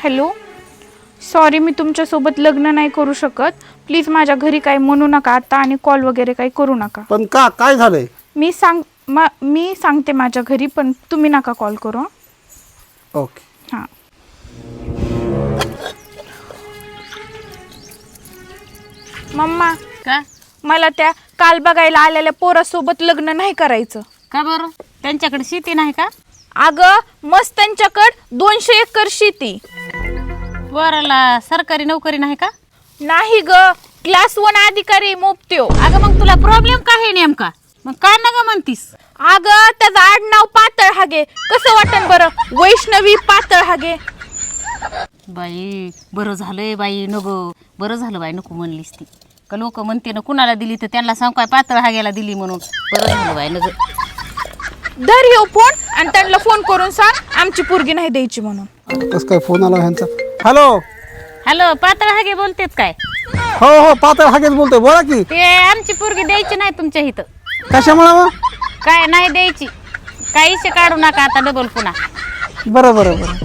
Hello, sorry मी तुमच्यासोबत लग्न नाही करू शकत. प्लीज माझ्या घरी काही म्हणू नका आता आणि कॉल वगैरे काही करू नका. पण का काय झालंय? मी सांगते माझ्या घरी, पण तुम्ही नका कॉल करू. ओके. हां. मम्मा, का मला त्या काल बघायला आलेल्या पोरासोबत लग्न नाही करायचं. का बरं? त्यांच्याकडे शेती नाही का? अगं मस्त त्यांच्याकडं 200 एकर शेती. पोराला सरकारी नोकरी नाही का? नाही ग, क्लास 1 अधिकारी मोपत्यो. अगं मग तुला प्रॉब्लेम काय आहे नेमका? मग काय नका म्हणतीस? अगं त्याचं आडनाव पातळ हागे. कसं वाटन बरं? वैष्णवी पातळ हागे. बाई बरं झालंय बाई, नको बरं झालं बाई, नको म्हणलीस ती. का लोक म्हणते ना कुणाला दिली तर त्यांना सांग काय पातळ हाग्याला दिली म्हणून. बरं झालं बाई, नको. धर येऊ फोन आणि त्यांना फोन करून सांग आमची पोरगी नाही द्यायची म्हणून. कसं काय फोन आला ह्यांचा? हॅलो. हॅलो, पातळ हागे बोलतेत काय? हो हो, पातळ हागेच बोलतोय, बोला की. ते आमची पोरगी द्यायची नाही तुमच्या इथं. कशामुळे मग? काय नाही द्यायची, काही काढू नका आता डबल पुन्हा. बरं बरं बरं.